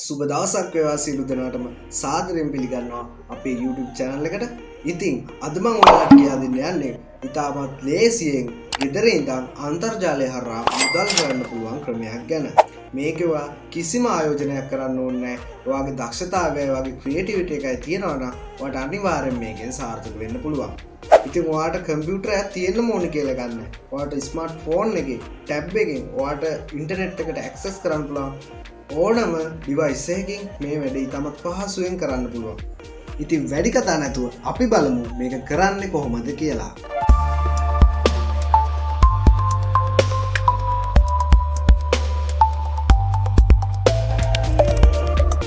සුබ දවසක් වේවා සියලු දෙනාටම සාදරයෙන් පිළිගන්නවා අපේ YouTube channel එකට. ඉතින් අද මම ඔයාලට කියලා දෙන්න යන්නේ ඉතාමත් ලේසියෙන් ගෙදර ඉඳන් අන්තර්ජාලය හරහා මුදල් ගන්න පුළුවන් ක්‍රමයක් ගැන. මේකව කිසිම ආයෝජනයක් කරන්න ඕනේ නැහැ. ඔයාගේ දක්ෂතාවය, ඔයාගේ ක්‍රියේටිවිටි එකයි තියෙනවා නම් ඔයාට අනිවාර්යෙන් මේකෙන් සාර්ථක වෙන්න පුළුවන්. ඉතින් ඔයාට කම්පියුටර් එකක් තියෙන්න ඕනේ කියලා ගන්න. ඔයාට ස්මාර්ට් ෆෝන් එකේ ටැබ් එකෙන් ඔයාට ඉන්ටර්නෙට් එකට ඇක්සස් කරන්න පුළුවන්. ඕනම ඩිවයිස් එකකින් මේ වැඩේ ඉතාමත් පහසුවෙන් කරන්න පුළුවන්. ඉතින් වැඩි කතා නැතුව අපි බලමු මේක කරන්නේ කොහොමද කියලා.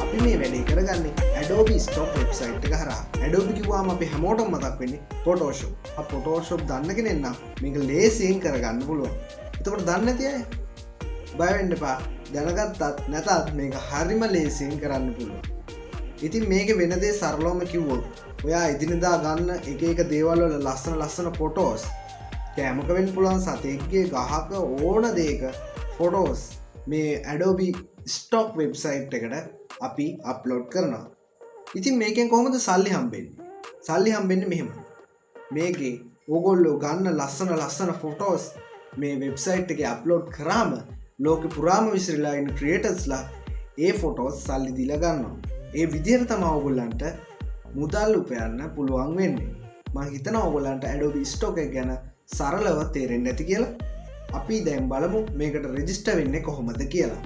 අපි මේ වැඩේ කරගන්නේ Adobe Stock website එක හරහා. Adobe කිව්වම අපි හැමෝටම මතක් වෙන්නේ Photoshop. Photoshop දන්න කෙනෙක් නම් මේක ලේසියෙන් කරගන්න පුළුවන්. එතකොට දන්නේ නැති අය බය වෙන්න එපා. දැනගත්තත් නැතත් මේක හරිම ලේසියෙන් කරන්න පුළුවන්. ඉතින් මේක වෙන දේ සරලවම කිව්වොත් ඔයා එදිනෙදා ගන්න එක එක දේවල් වල ලස්සන ෆොටෝස් කැමක වෙන්න පුළුවන්, සතෙක්ගේ ගහක ඕන දෙයක ෆොටෝස් මේ Adobe Stock website එකට අපි අප්ලෝඩ් කරනවා. ඉතින් මේකෙන් කොහොමද සල්ලි හම්බෙන්නේ? සල්ලි හම්බෙන්නේ මෙහෙම. මේකේ ඕගොල්ලෝ ගන්න ලස්සන ෆොටෝස් මේ වෙබ්සයිට් එකේ අප්ලෝඩ් කරාම ලෝක පුරාම විසිරලා ඉන්න ක්‍රියේටර්ස්ලා ඒ ෆොටෝස් සල්ලි දීලා ගන්නවා. ඒ විදිහට තමයි ඕගොල්ලන්ට මුදල් උපයන්න පුළුවන් වෙන්නේ. මම හිතනවා ඕගොල්ලන්ට Adobe Stock එක ගැන සරලව තේරෙන්නේ නැති කියලා. අපි දැන් බලමු මේකට රෙජිස්ටර් වෙන්නේ කොහොමද කියලා.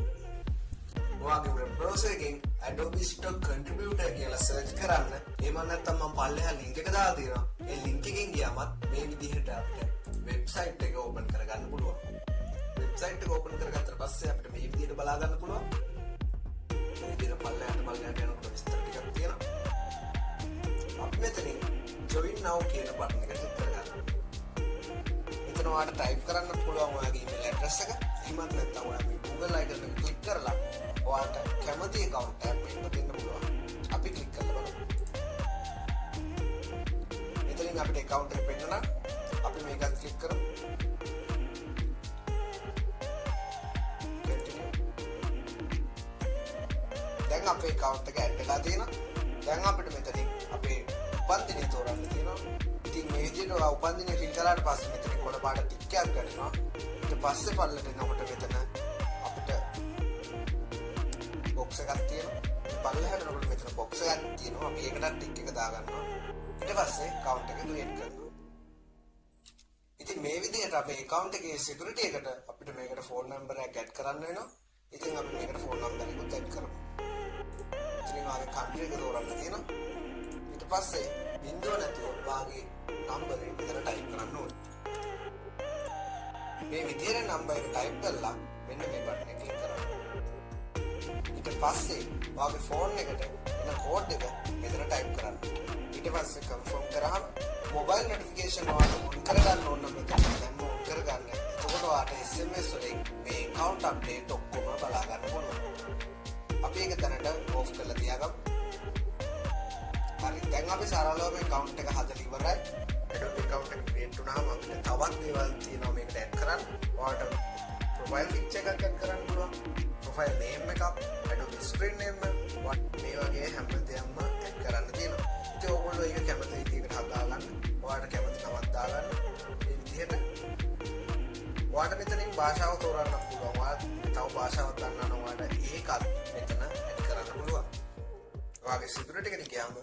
ඔයාගේ වෙබ් බ්‍රවුසර් එකෙන් Adobe Stock Contributor කියලා සර්ච් කරන්න. එහෙම නැත්නම් මම පල්ලෙහා link එක දාලා තියෙනවා. ඒ link එකෙන් ගියාමත් මේ විදිහට අපිට වෙබ්සයිට් එක ඕපන් කරගන්න පුළුවන්. වෙබ්සයිට් එක ඕපන් කරගත්තට පස්සේ අපිට මේ විදිහට බලා ගන්න පුළුවන්. මේ විදිහට පල්ලෙහාට යනකොට විස්තර ටිකක් තියෙනවා. අපි මෙතනින් join now කියන බටන් එක ක්ලික් කරගන්න. එතන ඔයාලට ටයිප් කරන්න පුළුවන් ඔයාගේ email address එක. එහෙමත් නැත්නම් ඔයාගේ Google icon එක ක්ලික් කරලා ඔයාලට කැමති account එකක් දෙන්න පුළුවන්. අපි ක්ලික් කරලා බලමු. එතනින් අපිට account එක පෙන්නනවා. අපි මේකත් ක්ලික් කරමු. දැන් අපේ account එක add වෙලා තියෙනවා. දැන් අපිට මෙතනින් අපේ උපන්දිනය තෝරන්න තියෙනවා. ඉතින් මේ විදිහට ඔයා උපන්දිනය ෆිල් කරාට පස්සේ මෙතන කොළ පාට ටික් එකක් ගන්නවා. ඊට පස්සේ පල්ලට එනකොට මෙතන අපිට box එකක් තියෙනවා. පල්ලෙහාට යනකොට මෙතන box එකක් තියෙනවා. අපි ඒකටත් ටික් එක දාගන්නවා. ඊට පස්සේ account එක create කරනවා. ඉතින් මේ විදිහට අපේ account එකේ security එකට අපිට මේකට phone number එකක් add කරන්න වෙනවා. ඉතින් අපි මේකට phone number එකක් add කරමු. ඉතින් ආගේ country එක තෝරන්න තියෙනවා. ඊට පස්සේ බිංදුව නැතුව වාගේ නම්බර් එක විතර ටයිප් කරන්න ඕනේ. මේ විදිහට නම්බර් එක ටයිප් කරලා මෙන්න මේ බටන් එක ක්ලික් කරන්න. ඊට පස්සේ වාගේ ෆෝන් එකට එන කෝඩ් එක මෙතන ටයිප් කරන්න. ඊට පස්සේ කන්ෆර්ම් කරාම මොබයිල් නොටිෆිකේෂන් ඔයාලට ඔන් කරගන්න ඕන නම් මෙතන දැන්ම ඔන් කරගන්න. එතකොට ඔයාලට SMS වලින් මේ account update ඔක්කොම බලා ගන්න පුළුවන්. අපි ඒක දැනට ඕෆ් කරලා තියාගමු. හරි, දැන් අපි සරලව මේ account එක හදලා ඉවරයි. Adobe account එක create වුණාම අපිට තවත් දේවල් තියෙනවා මේකට add කරන්න. ඔයාලට profile picture එකක් add කරන්න පුළුවන්. profile name එකක්, Adobe screen name මේ වගේ හැම දෙයක්ම add කරන්න තියෙනවා. ඉතින් ඔයගොල්ලෝ ඒක කැමති විදිහකට හදාගන්න. ඔයාලට කැමති නමක් දාගන්න. මේ විදිහට ඔයාලට මෙතනින් භාෂාව තෝරන්න පුළුවන්. ඔයාලට තව භාෂාවක් ගන්නවා නම් ඔයාලට ඒකත් මෙතන add කරන්න පුළුවන්. ඔයාගේ security එකට ගියාම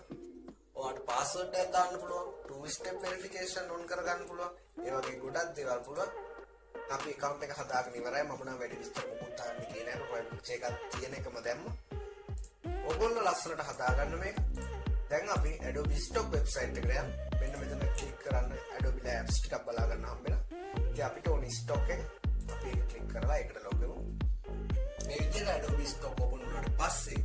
ඔයාලට password එකක් දාන්න පුළුවන්. 2-step verification on කරගන්න පුළුවන්. ඒ වගේ ගොඩක් දේවල් පුළුවන්. අපි account එක හදාගෙන ඉවරයි. මම නම් වැඩි විස්තර මොකුත් දාන්න ගියේ නැහැ. profile picture එකක් තියෙන එකම දැම්ම. ඔයගොල්ලෝ ලස්සනට හදාගන්න මේක. දැන් අපි Adobe Stock website එකට යමු. මෙන්න මෙතන ක්ලික් කරන්න Adobe Labs ටිකක් බලා ගන්න හම්බෙනවා. ඉතින් අපිට ඕනේ stock එක. අපි ඒක ක්ලික් කරලා ඒකට log වෙමු. මේ විදිහට Adobe Stock open වුණාට පස්සේ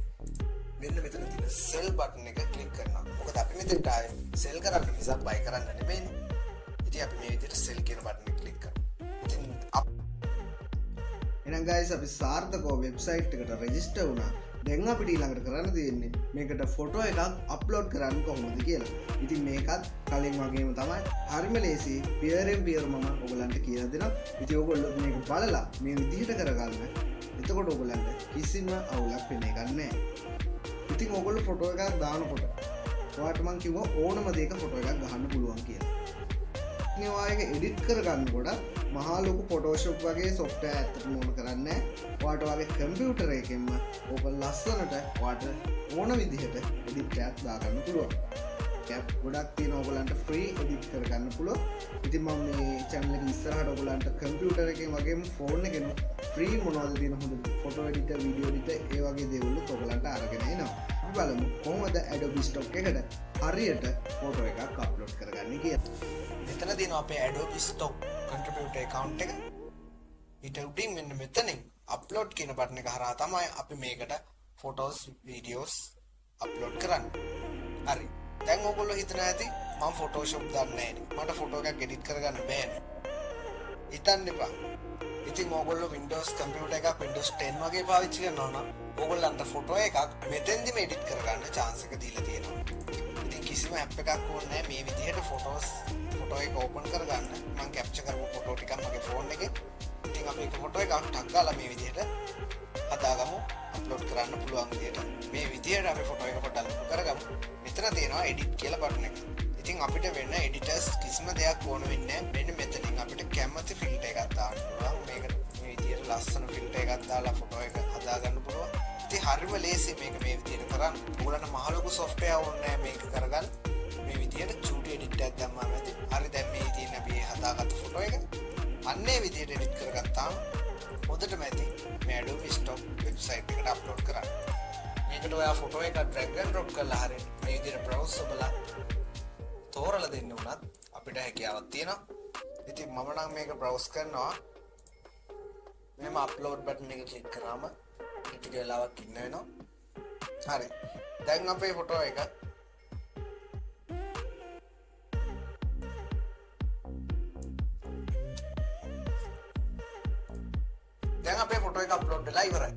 මෙන්න මෙතන තියෙන sell button එක ක්ලික් කරනවා. මොකද අපි මෙතනට ආයේ sell කරන්න නිසා buy කරන්න නෙමෙයිනේ. ඉතින් අපි මේ විදිහට sell කියන button එක ක්ලික් කරමු. ඉතින් එහෙනම් guys අපි සාර්ථකව website එකට register වුණා. දැන් අපිට ඊළඟට කරන්න තියෙන්නේ මේකට ෆොටෝ එකක් අප්ලෝඩ් කරන්න කොහොමද කියලා. ඉතින් මේකත් කලින් වගේම තමයි හරිම ලේසි peer and peer මම ඔයගලන්ට කියලා දෙනවා. ඉතින් ඔයගොල්ලෝ මේක බලලා මේ විදිහට කරගන්න. එතකොට ඔයගලන්ට කිසිම අවුලක් වෙන්නේ නැහැ. ඔයගොල්ලෝ ෆොටෝ එකක් දානකොට ඔයාලට මම කිව්වා ඕනම දෙයක ෆොටෝ එකක් ගහන්න පුළුවන් කියලා. ඉතින් ඔයා ඒක එඩිට් කරගන්නකොට මහා ලොකු ෆොටෝෂොප් වගේ සොෆ්ට්වෙයාර් ඇත්තටම ඕන කරන්නේ නැහැ. ඔයාලට ඔයාගේ කම්පියුටර් එකකින්ම ඕක ලස්සනට ඔයාලට ඕන විදිහට එඩිට් එකක් දාගන්න පුළුවන්. කැප් ගොඩක් තියෙන ඔයගලන්ට ෆ්‍රී එඩිට් කරගන්න පුළුවන්. ඉතින් මම මේ channel එක ඉස්සරහට ඔයගලන්ට කම්පියුටර් එකෙන් වගේම ෆෝන් එකෙන් ෆ්‍රී මොනවද තියෙන හොඳ ෆොටෝ එඩිටර් වීඩියෝ එඩිටර් ඒ වගේ දේවල් ඔයගලන්ට අරගෙන එනවා. අපි බලමු කොහොමද Adobe Stock එකට හරියට ෆොටෝ එකක් අප්ලෝඩ් කරගන්නේ කියලා. මෙතන තියෙනවා අපේ Adobe Stock contributor account එක. ඊට උඩින් මෙන්න මෙතනින් upload කියන බටන් එක හරහා තමයි අපි මේකට photos videos upload කරන්නේ. හරි. දැන් ඔයගොල්ලෝ හිතන ඇති මම Photoshop දන්නේ නැහැ. මට ෆොටෝ එකක් එඩිට් කරගන්න බෑනේ. හිතන්න එපා. ඉතින් ඔයගොල්ලෝ Windows computer එකක් Windows 10 වගේ පාවිච්චි කරනවා නම් ඔයගොල්ලන්ට ෆොටෝ එකක් මෙතෙන්දිම එඩිට් කරගන්න chance එක දීලා තියෙනවා. ඉතින් කිසිම app එකක් ඕනේ නැහැ මේ විදිහට ෆොටෝ එක ඕපන් කරගන්න. මම කැප්චර් කරපු ෆොටෝ ටිකක් මගේ ෆෝන් එකේ. ඉතින් අපි ඒක ෆොටෝ එකක් ටක් ගාලා මේ විදිහට හදාගමු. අප්ලෝඩ් කරන්න පුළුවන් විදිහට. මේ විදිහට අපි ෆොටෝ එක පොඩ්ඩක් කරගමු. මෙතන තියෙනවා edit කියලා බටන් එක. ඉතින් අපිට වෙන editors කිසිම දෙයක් ඕන වෙන්නේ නැහැ. මෙන්න මෙතනින් අපිට කැමති ෆිල්ටර් එකක් දාන්න පුළුවන්. මේකට මේ විදිහට ලස්සන ෆිල්ටර් එකක් දාලා ෆොටෝ එක හදාගන්න පුළුවන්. ඉතින් හරිම ලේසි මේක මේ විදිහට කරන්න. ඔයගොල්ලන්ට මහ ලොකු software ඕනේ නැහැ මේක කරගන්න. මේ විදිහට චූටි edit එකක් දැම්මම ඇති. හරි දැන් මේ තියෙන අපි හදාගත්ත ෆොටෝ එක අන්නේ විදිහට edit කරගත්තාම හොඳටම ඇති මේ Adobe Stock website එකට අප්ලෝඩ් කරන්න. මේකට ඔයා ෆොටෝ එක drag and drop කරලා හරිය මේ විදිහට browse කරලා තෝරලා දෙන්න උනත් අපිට හැකියාවක් තියෙනවා. ඉතින් මම නම් මේක browse කරනවා. මෙහෙම upload button එක click කරාම ටික වෙලාවක් ඉන්න වෙනවා. හරි. දැන් අපේ ෆොටෝ එක දැන් අපේ ෆොටෝ එක අප්ලෝඩ් වෙලා ඉවරයි.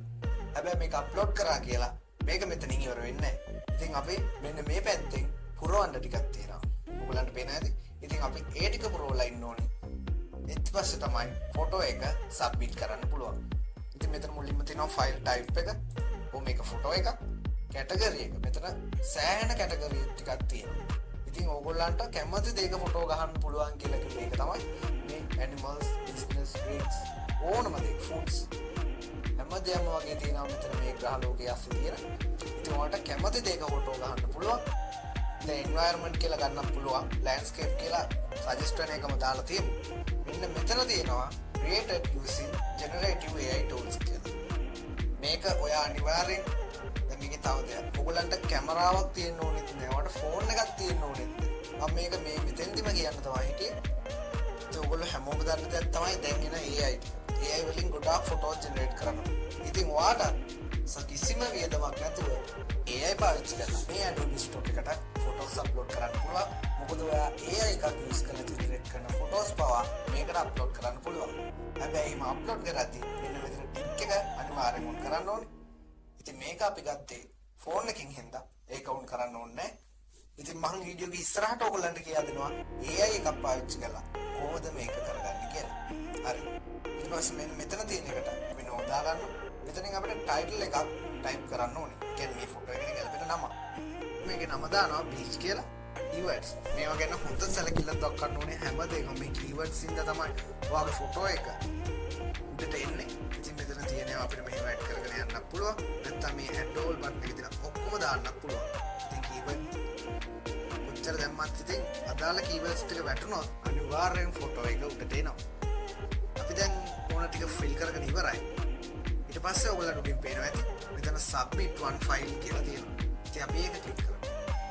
හැබැයි මේක අප්ලෝඩ් කරා කියලා මේක මෙතනින් ඉවර වෙන්නේ නැහැ. ඉතින් අපි මෙන්න මේ පැත්තෙන් පුරවන්න ටිකක් තියෙනවා. ඔයගලන්ට පේන ඇති. ඉතින් අපි ඒ ටික පුරවලා ඉන්න ඕනේ. ඊට පස්සේ තමයි ෆොටෝ එක සබ්මිට් කරන්න පුළුවන්. ඉතින් මෙතන මුලින්ම තියෙනවා ෆයිල් ටයිප් එක. මේක ෆොටෝ එක. කැටගරි එක. මෙතන සෑහෙන කැටගරි ටිකක් තියෙනවා. ඉතින් ඕගොල්ලන්ට කැමති දෙයක ෆොටෝ ගහන්න පුළුවන් කියලා කිව්ව එක තමයි මේ animals, business, breeds ඕනම දෙයක් foods හැමදේම වගේ තියෙනවා මෙතන මේ ග්‍රහ ලෝකයේ අස්සේ තියෙන. ඉතින් ඔයාලට කැමති දෙයක ෆොටෝ ගහන්න පුළුවන්. දැන් environment කියලා ගන්නත් පුළුවන්. landscape කියලා suggest වෙන එකම දාලා තියෙමු. මෙන්න මෙතන තියෙනවා created using generative AI tools කියලා. මේක ඔයා අනිවාර්යෙන් දැන් මේකේ තව දෙයක්. ඔයගලන්ට කැමරාවක් තියෙන්න ඕනෙත් නෑ. ඔයාලට ෆෝන් එකක් තියෙන්න ඕනෙත් නෑ. මම මේක මේ මෙතෙන්දිම කියන්න තමයි හිටියේ. ඒ ඔයගොල්ලෝ හැමෝම දන්න දෙයක් තමයි දැන් එන AI. AI වලින් ගොඩාක් ෆොටෝ ජෙනරේට් කරනවා. ඉතින් ඔයාලට කිසිම වියදමක් නැතුව AI පාවිච්චි කරලා මේ Adobe Stock එකට ෆොටෝස් අප්ලෝඩ් කරන්න පුළුවන්. මොකද ඔයා AI එකක් යූස් කරලා ජෙනරේට් කරන ෆොටෝස් පවා මේකට අප්ලෝඩ් කරන්න පුළුවන්. හැබැයි මේ අප්ලෝඩ් කරද්දී මෙන්න මෙතන ටික් එක අනිවාර්යෙන් ඔන් කරන්න ඕනේ. ඉතින් මේක අපි ගත්තේ ෆෝන් එකකින් හින්දා ඒක ඔන් කරන්න ඕනේ නැහැ. ඉතින් මම වීඩියෝ එක ඉස්සරහට ඔයගොල්ලන්ට කියලා දෙනවා AI එකක් පාවිච්චි කරලා කොහොමද මේක කරගන්නේ කියලා. හරි. ඊට පස්සේ මෙතන තියෙන එකට අපි නෝදා ගන්නවා. මෙතනින් අපිට ටයිටල් එකක් ටයිප් කරන්න ඕනේ. කියන්නේ මේ ෆොටෝ එකේ ගැලපෙන නම. මේකේ නම දානවා beach කියලා. keywords. මේවා ගැන හොඳ සැලකිල්ලක් දක්වන්න ඕනේ හැම දෙයකම මේ keywords ඉඳලා තමයි ඔයාගේ ෆොටෝ එක උඩට එන්නේ. ඉතින් මෙතන තියෙනවා අපිට මෙහෙම ඇඩ් කරගෙන යන්න පුළුවන්. නැත්නම් මේ add all button එකේ තියෙන ඔක්කොම දාන්න පුළුවන්. ඉතින් keyword උත්තර දැම්මත් ඉතින් අදාළ keywords ටික වැටුණොත් අනිවාර්යෙන් ෆොටෝ එක උඩට එනවා. අපි දැන් ඕන ටික ෆිල් කරගෙන ඉවරයි. ඊට පස්සේ ඔයගොල්ලන්ට උඩින් පේනවා ඇති. මෙතන submit one file කියලා තියෙනවා. ඉතින් අපි ඒක ක්ලික් කරමු.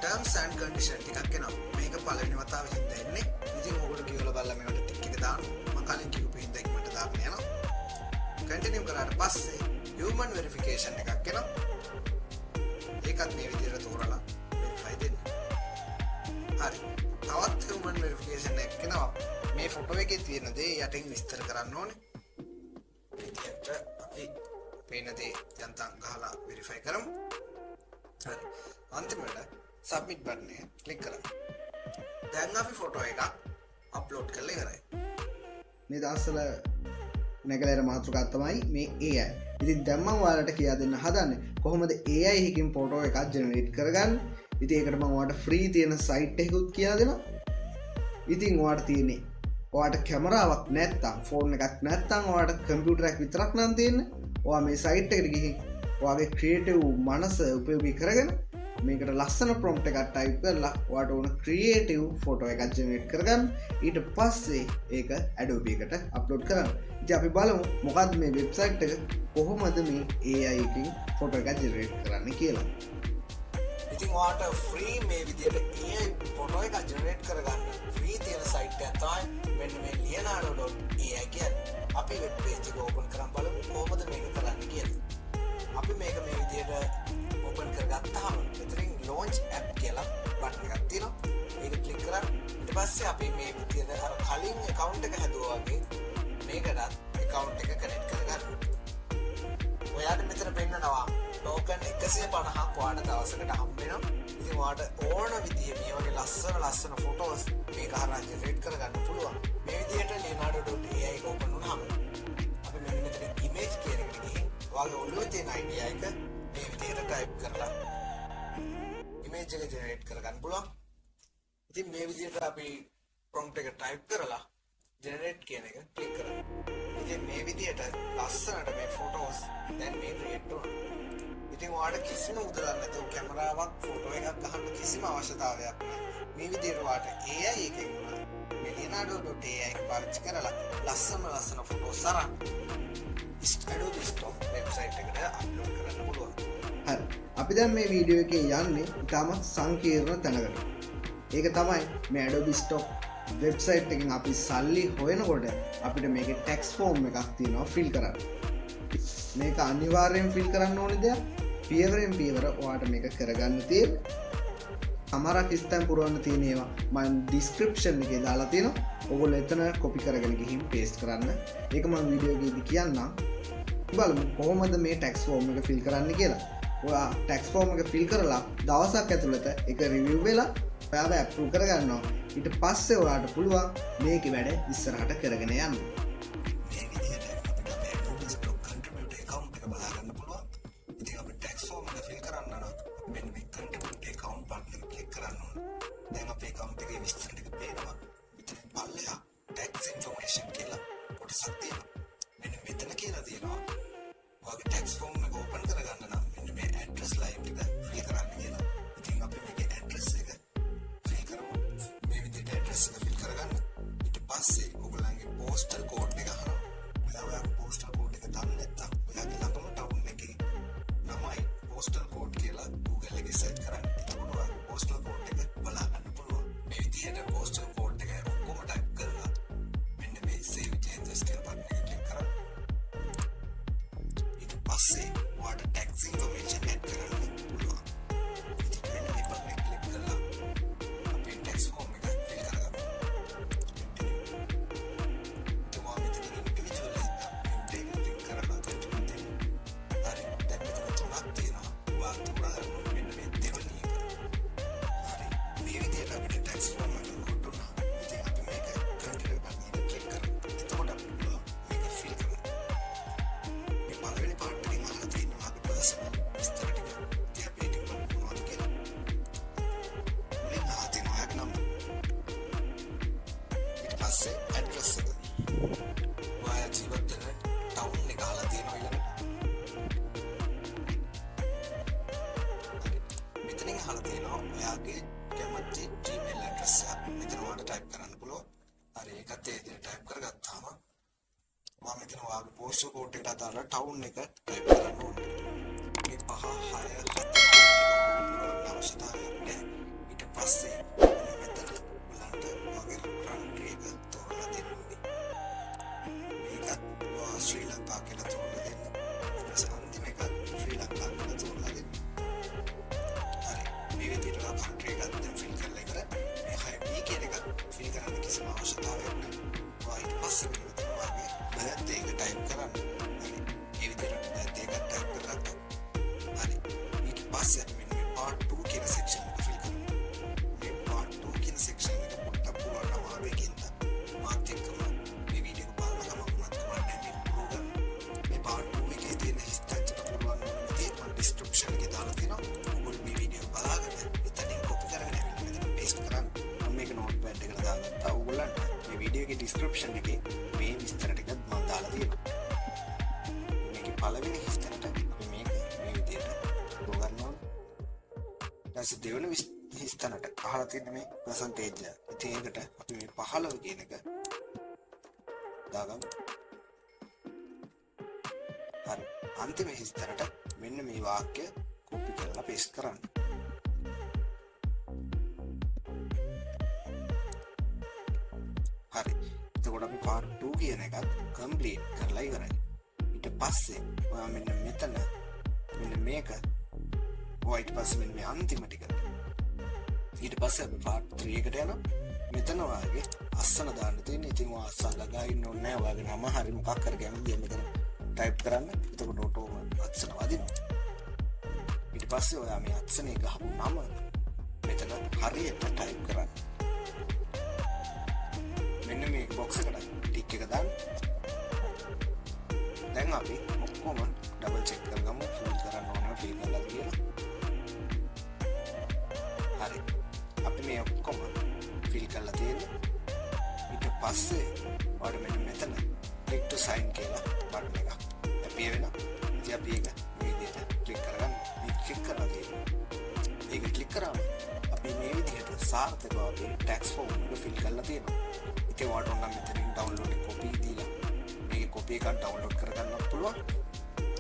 terms and conditions ටිකක් එනවා. මේක පළවෙනි වතාවෙ හින්දා එන්නේ. ඉතින් ඔයගොල්ලෝ කියවලා බලලා මේවට ටික් එක දාන්න. මම කලින් කියපු හින්දා ඉක්මනට දාගෙන යනවා. continue කරාට පස්සේ human verification එකක් එනවා. ඒකත් මේ විදිහට තෝරලා verify දෙන්න. හරි. තවත් human verification එකක් එනවා. මේ ෆොටෝ එකේ තියෙන දේ යටින් විස්තර කරන්න ඕනේ. විදිහට අපි පේන දේ යන්තම් ගහලා verify කරමු. හරි. අන්තිමට submit button එක click කරමු. දැන් අපි ෆොටෝ එකක් අප්ලෝඩ් කරලා ඉවරයි. මේ දවස්වල නැගලෑර මාතෘකාවක් තමයි මේ AI. ඉතින් දැන් මම ඔයාලට කියා දෙන්න හදන්නේ කොහොමද AI එකකින් ෆොටෝ එකක් ජෙනරේට් කරගන්න. ඉතින් ඒකට මම ඔයාලට ෆ්‍රී තියෙන සයිට් එකකුත් කියලා දෙනවා. ඉතින් ඔයාලට තියෙන්නේ ඔයාලට කැමරාවක් නැත්තම් ෆෝන් එකක් නැත්තම් ඔයාලට කම්පියුටර් එකක් විතරක් නම් තියෙන්නේ. ඔයා මේ සයිට් එකට ගිහින් ඔයාගේ ක්‍රියේටිව් මනස උපයෝගී කරගෙන මේකට ලස්සන ප්‍රොම්ප්ට් එකක් ටයිප් කරලා ඔයාට ඕන ක්‍රියේටිව් ෆොටෝ එකක් ජෙනරේට් කරගන්න. ඊට පස්සේ ඒක Adobe එකට අප්ලෝඩ් කරන්න. ඉතින් අපි බලමු මොකක්ද මේ වෙබ්සයිට් එක කොහොමද මේ AI එකකින් ෆොටෝ එකක් ජෙනරේට් කරන්න කියලා. ඉතින් ඔයාට ෆ්‍රී මේ විදිහට AI ෆොටෝ එකක් ජෙනරේට් කරගන්න ෆ්‍රී තියෙන සයිට් එකක් තමයි මෙන්න මේ leonardo.ai කියන්නේ. අපි වෙබ් පේජ් එක ඕපන් කරන් බලමු කොහොමද මේක කරන්න කියලා. අපි මේක මේ විදිහට ඕපන් කරගත්තාම මෙතනින් launch app කියලා බටන් එකක් තියෙනවා. ඒක ක්ලික් කරා ඊට පස්සේ අපි මේ විදිහට අර කලින් account එක හැදුවා වගේ මේකටත් account එක connect කරගන්න. ඔයාට මෙතන පෙන්නනවා token 150ක් ඔයාට දවසකට හම්බ වෙනවා. ඉතින් ඔයාට ඕන විදිහේ මේ වගේ ලස්සන ෆොටෝස් මේක හරහා ජෙනරේට් කරගන්න පුළුවන්. මේ විදිහට leonardo.ai එක ඕපන් වුණාම අපි මෙන්න මෙතන image කියන එකට ගිහින් ඔයාගේ ඔළුවේ තියෙන idea එක මේ විදිහට type කරලා image එක ජෙනරේට් කරගන්න පුළුවන්. ඉතින් මේ විදිහට අපි prompt එක type කරලා generate කියන එක click කරලා ඉතින් මේ විදිහට ලස්සනට මේ photos දැන් මේ create වෙනවා. ඉතින් ඔයාලට කිසිම උදලක් නැතුව කැමරාවක් ෆොටෝ එකක් ගන්න කිසිම අවශ්‍යතාවයක් නැහැ. මේ විදිහට ඔයාලට AI එකෙන් මේ leonardo.ai එක පාවිච්චි කරලා ලස්සන ෆොටෝස් අරන් Adobe Stock වෙබ්සයිට් එකට අප්ලෝඩ් කරන්න පුළුවන්. හරි. අපි දැන් මේ වීඩියෝ එකේ යන්නේ ඉතාමත් සංකීර්ණ තැනකට. ඒක තමයි මේ Adobe Stock වෙබ්සයිට් එකෙන් අපි සල්ලි හොයනකොට අපිට මේකේ ටැක්ස් ෆෝම් එකක් තියෙනවා ෆිල් කරන්න. මේක අනිවාර්යෙන් ෆිල් කරන්න ඕනේ දෙයක්. පියවරෙන් පියවර ඔයාට මේක කරගන්න තියෙන්නේ. අමාරක් ස්තම් පුරවන්න තියෙන ඒවා මම ඩිස්ක්‍රිප්ෂන් එකේ දාලා තියෙනවා. ඔයගොල්ලෝ එතන කොපි කරගෙන ගිහින් පේස්ට් කරන්න. ඒක මම වීඩියෝ එකේදී කියන්නම්. බලමු කොහොමද මේ ටැක්ස් ෆෝම් එක ෆිල් කරන්න කියලා. ඔයා ටැක්ස් ෆෝම් එක ෆිල් කරලා දවසක් ඇතුළත ඒක රිවිව් වෙලා ඔයාව ඇප්‍රූව් කරගන්නවා. ඊට පස්සේ ඔයාට පුළුවන් මේකේ වැඩ ඉස්සරහට කරගෙන යන්න. මේ විදිහට අපිට අපේ Adobe Stock contributor account එක බලා ගන්න පුළුවන්. ඉතින් අපි tax form එක fill කරන්න නම් මෙන්න මේ contributor account button එක click කරන්න ඕනේ. දැන් අපේ account එකේ විස්තර ටික පේනවා. මෙතන පල්ලෙහා tax information කියලා කොටසක් තියෙනවා. මෙන්න මෙතන කියලා තියෙනවා ඔයාගේ tax form එක open කරගන්න නම් මෙන්න මේ address line එක fill කරන්න කියලා. ඉතින් අපි මේකේ address එක fill කරමු. මේ විදිහට address එක fill කරගන්න. ඊට පස්සේ ඔයගොල්ලන්ගේ postal code එක අහනවා. ඔයාගේ postal code එක දන්නේ නැත්නම් ඔයාගේ ළඟම town එකේ නමයි postal code කියලා Google එකේ search කරන්න. එතකොට ඔයාගේ postal code එක බලා ගන්න පුළුවන්. මේ විදිහට postal code එක ඔක්කොම type කරලා මෙන්න මේ save changes කියලා button එක click කරන්න. ඊට පස්සේ ඔයාට tax information add කරන්න පුළුවන්. ඉතින් මෙන්න මේ button එක click කරලා අපේ tax form එක fill කරගන්න. address එක ඔයා ජීවත් වෙන town එක අහලා තියෙනවා ඊළඟට. මෙතනින් අහලා තියෙනවා ඔයාගේ කැමති Gmail address එක. මෙතන ඔයාලට type කරන්න පුළුවන්. හරි ඒකත් ඒ විදිහට type කරගත්තාම මම මෙතන ඔයාගේ postal code එකට අදාළ town එක type කරන්න ඕනේ. මේ 5 6 7 අවශ්‍යතාවයක් නැහැ. ඊට පස්සේ මෙතන බලන්න ඔයාගේ country එක තෝරලා දෙන්න ඕනේ. මේකත් ශ්‍රී ලංකා කියලා තෝරලා දෙන්න. ඊට අන්තිම එක ශ්‍රී ලංකා කියලා තෝරලා දෙන්න. හරි මේ විදිහට country එකත් දැන් fill කරලා ඉවරයි. මේ 6B කියන එක fill කරන්න කිසිම අවශ්‍යතාවයක් නැහැ. ඊට පස්සේ මෙතන ඔයාගේ birthday එක type කරන්න. හරි මේ විදිහට birthday එක type කරගත්තා. හරි ඊට පස්සේ මෙන්න මේ part 2 කියන section එක fill කරන්න. මේ part 2 කියන section එක පොඩ්ඩක් පුරවන්න අමාරුයි කියන්න. මාත් එක්කම මේ වීඩියෝ එක බලන්න ගමන් වුණත් කමක් නැහැ. වීඩියෝ එකේ ඩිස්ක්‍රිප්ෂන් එකේ මේ විස්තර ටික මම දාලා තියෙනවා. මේකේ පළවෙනි විස්තරට අපි මේක මේ විදිහට ගන්න ඕනේ. ඊට දෙවෙනි විස්තරට අහලා තියෙන මේ percentage එක. ඉතින් ඒකට අපි මේ 15 කියන එක දාගමු. හරි. අන්තිම විස්තරට මෙන්න මේ වාක්‍ය කොපි කරලා පේස්ට් කරන්න. හරි. එතකොට අපි part 2 කියන එකත් complete කරලා ඉවරයි. ඊට පස්සේ ඔයා මෙන්න මෙතන මෙන්න මේක ඔයා ඊට පස්සේ මෙන්න මේ අන්තිම ටික. ඊට පස්සේ අපි part 3 එකට යනවා. මෙතන ඔයාගේ අස්සන දාන්න තියෙන්නේ. ඉතින් ඔයා අස්සන ගායින්න ඕනේ නැහැ. ඔයාගේ නම හරි මොකක් හරි කැමතිද මෙතන ටයිප් කරන්න. එතකොට ඔටෝම අස්සන වදිනවා. ඊට පස්සේ ඔයා මේ අස්සනේ ගහපු නම මෙතන හරියට ටයිප් කරන්න. මෙන්න මේ බොක්ස් එකට ටික් එක දාන්න. දැන් අපි ඔක්කොම ඩබල් චෙක් කරගමු ෆිල් කරන්න ඕන ෆිල් කරලා කියලා. හරි. අපි මේ ඔක්කොම ෆිල් කරලා තියෙනවා. ඊට පස්සේ ඔයාලට මෙන්න මෙතන click to sign කියලා බටන් එකක් අපිය වෙනවා. ඉතින් අපි ඒක මේ විදිහට ක්ලික් කරගන්න. මේ ක්ලික් කරලා තියෙනවා. ඒක ක්ලික් කරාම අපි මේ විදිහට සාර්ථකව අපේ tax form එක ෆිල් කරලා තියෙනවා. ඉතින් ඔයාලට ඕන නම් මෙතනින් download copy දීලා මේකේ copy එකක් download කරගන්නත් පුළුවන්.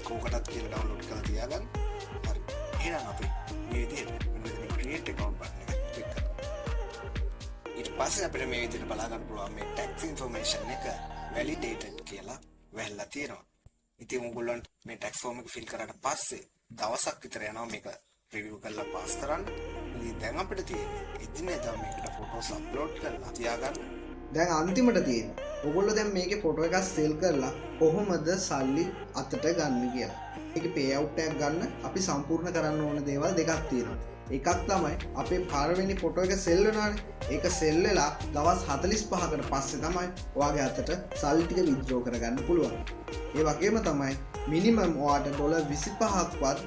කෝකටත් කියලා download කරලා තියාගන්න. හරි. එහෙනම් අපි මේ විදිහට මෙතන create account button එක ක්ලික් කරමු. ඊට පස්සේ අපිට මේ විදිහට බලා ගන්න පුළුවන් මේ tax information එක validated කියලා වැහලා තියෙනවා. ඉතින් ඔයගොල්ලන්ට මේ tax form එක fill කරාට පස්සේ දවසක් විතර යනවා මේක review කරලා pass කරන්න. ඉතින් දැන් අපිට තියෙන්නේ එදිනෙදා මේකට photos upload කරලා තියාගන්න. දැන් අන්තිමට තියෙන ඔගොල්ලෝ දැන් මේකේ ෆොටෝ එකක් සෙල් කරලා කොහොමද සල්ලි අතට ගන්න කියලා. ඒකේ පේ අවුට් එකක් ගන්න අපි සම්පූර්ණ කරන්න ඕන දේවල් දෙකක් තියෙනවා. එකක් තමයි අපේ පළවෙනි ෆොටෝ එක සෙල් වෙනානේ. ඒක සෙල් වෙලා දවස් 45කට පස්සේ තමයි ඔයාගේ අතට සල්ලි ටික විත්ඩ්‍රෝ කරගන්න පුළුවන්. ඒ වගේම තමයි මිනිමම් ඔයාට ඩොලර් 25ක්වත්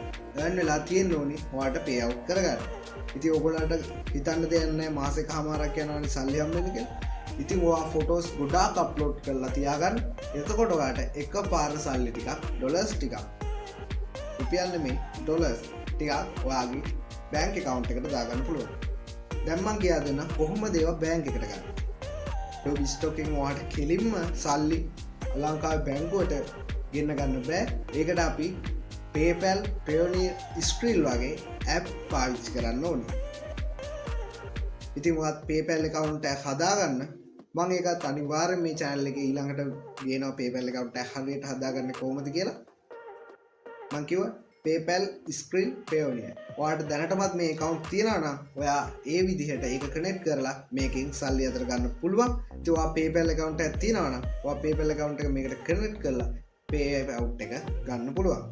earn වෙලා තියෙන්න ඕනි ඔයාට පේ අවුට් කරගන්න. ඉතින් ඔයගොල්ලන්ට හිතන්න දෙයක් නැහැ මාසෙකමාරක් යනවානේ සල්ලි හම්බෙන්න කියලා. ඉතින් ඔයා ෆොටෝස් ගොඩාක් අප්ලෝඩ් කරලා තියාගන්න. එතකොට ඔයාට එකපාර සල්ලි ටිකක් ඩොලර්ස් ටිකක් රුපියල් නෙමෙයි ඩොලර්ස් ටිකක් ඔයාගේ බැංක් account එකට දාගන්න පුළුවන්. දැන් මම කියා දෙන්න කොහොමද ඒවා බැංක් එකට ගන්න. Adobe Stock එකෙන් ඔයාට කෙලින්ම සල්ලි ලංකාවේ බැංකුවට ගෙන්න ගන්න බෑ. ඒකට අපි PayPal, Payoneer, Skrill වගේ app පාවිච්චි කරන්න ඕනේ. ඉතින් ඔයත් PayPal account එක හදාගන්න මම ඒකත් අනිවාර්යෙන් මේ channel එකේ ඊළඟට ගේනවා PayPal account එක හරියට හදාගන්නේ කොහොමද කියලා. මම කිව්වා PayPal, Skrill, Payoneer. ඔයාලට දැනටමත් මේ account තියෙනවා නම් ඔයා ඒ විදිහට ඒක connect කරලා මේකෙන් සල්ලි අතර ගන්න පුළුවන්. ඉතින් ඔයා PayPal account එකක් තියෙනවා නම් ඔයා PayPal account එක මේකට connect කරලා payout එක ගන්න පුළුවන්.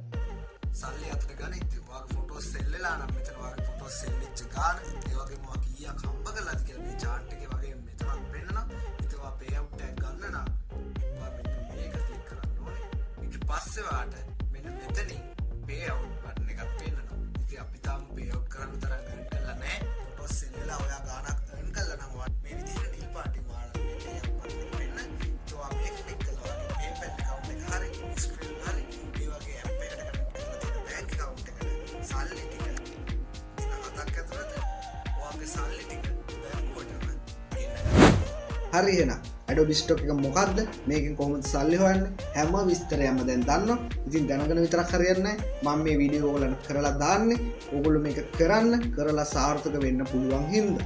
සල්ලි අතට ගන්න ඉතින් ඔයාගේ ෆොටෝස් සෙල් වෙලා නම් මෙතන ඔයාගේ ෆොටෝස් සෙල් වෙච්ච ගාන ඒ වගේම ඔයා කීයක් හම්බ කළාද කියලා මේ chart එකේ වගේ මෙතනක් පෙන්නනවා. ඉතින් ඔයා payout එක ගන්න නම් ඔයා මෙන්න මේක ක්ලික් කරන්න ඕනේ. ඊට පස්සේ ඔයාට මෙන්න මෙතනින් payout බටන් එකක් පෙන්නනවා. ඉතින් අපි තාම payout කරන්න තරම් earn කරලා නැහැ. ෆොටෝස් සෙල් වෙලා ඔයා ගානක් earn කළා නම් ඔයා මේ විදිහට නිල් පාටින් ඔයාලා මේ payout බටන් එක පෙන්න. ඉතින් ඔයා මේක ක්ලික් කළා ඔයාගේ PayPal account එක හරි Skrill හරි ඒ වගේ app එකකට connect කරලා තියෙන bank account එකට සල්ලි ටික දින 7ක් ඇතුළත ඔයාගේ සල්ලි ටික බැංකුවටම ගෙන්න ගන්න. හරි එහෙනම් Adobe Stock එක මොකද්ද? මේකෙන් කොහොමද සල්ලි හොයන්නේ? හැම විස්තරයක්ම දැන් දන්නවා. ඉතින් දැනගෙන විතරක් හරියන්නේ නැහැ. මම මේ වීඩියෝ ඔයගොල්ලන්ට කරලා දාන්නේ. ඔයගොල්ලෝ මේක කරලා සාර්ථක වෙන්න පුළුවන් හින්දා.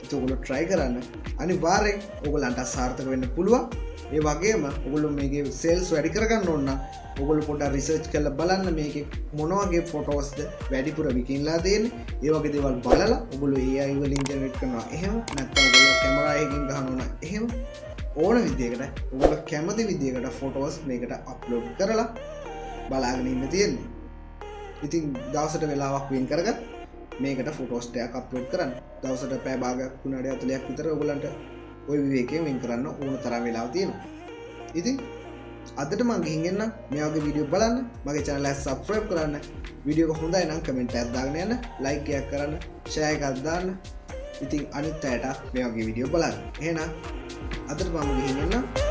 ඉතින් ඔයගොල්ලෝ try කරන්න. අනිවාර්යෙන් ඔයගොල්ලන්ට සාර්ථක වෙන්න පුළුවන්. ඒ වගේම ඔයගොල්ලෝ මේකේ sales වැඩි කරගන්න ඕන නම් ඔයගොල්ලෝ පොඩ්ඩක් රිසර්ච් කරලා බලන්න මේකේ මොන වගේ ෆොටෝස්ද වැඩිපුර විකිනලා තියෙන්නේ. ඒ වගේ දේවල් බලලා ඔයගොල්ලෝ AI වලින් ජෙනරේට් කරනවා. එහෙම නැත්නම් ඔයගොල්ලෝ කැමරා එකකින් ගහනවා. එහෙම ඕන විදියකට ඔයගොල්ලෝ කැමති විදියකට ෆොටෝස් මේකට අප්ලෝඩ් කරලා බලාගෙන ඉන්න තියෙන්නේ. ඉතින් දවසට වෙලාවක් වෙන් කරගන්න මේකට ෆොටෝස් ටැග් අප්ලෝඩ් කරන්න. දවසට පැය භාගයක් 3-4ක් විතර ඔයගොල්ලන්ට ওই විවේකයෙන් වෙන් කරන්න ඕන තරම් වෙලාව තියෙනවා. ඉතින් අදට මම ගිහින් එන්න මේ වගේ වීඩියෝ බලන්න මගේ channel එක subscribe කරන්න. වීඩියෝ එක හොඳයි නම් කමෙන්ට් එකක් දාගෙන යන්න, like එකක් කරන්න, share එකක් දාන්න. ඉතින් අනිත් අයට මේ වගේ වීඩියෝ බලන්න. එහෙනම් අදට මම ගිහින් එන්නම්.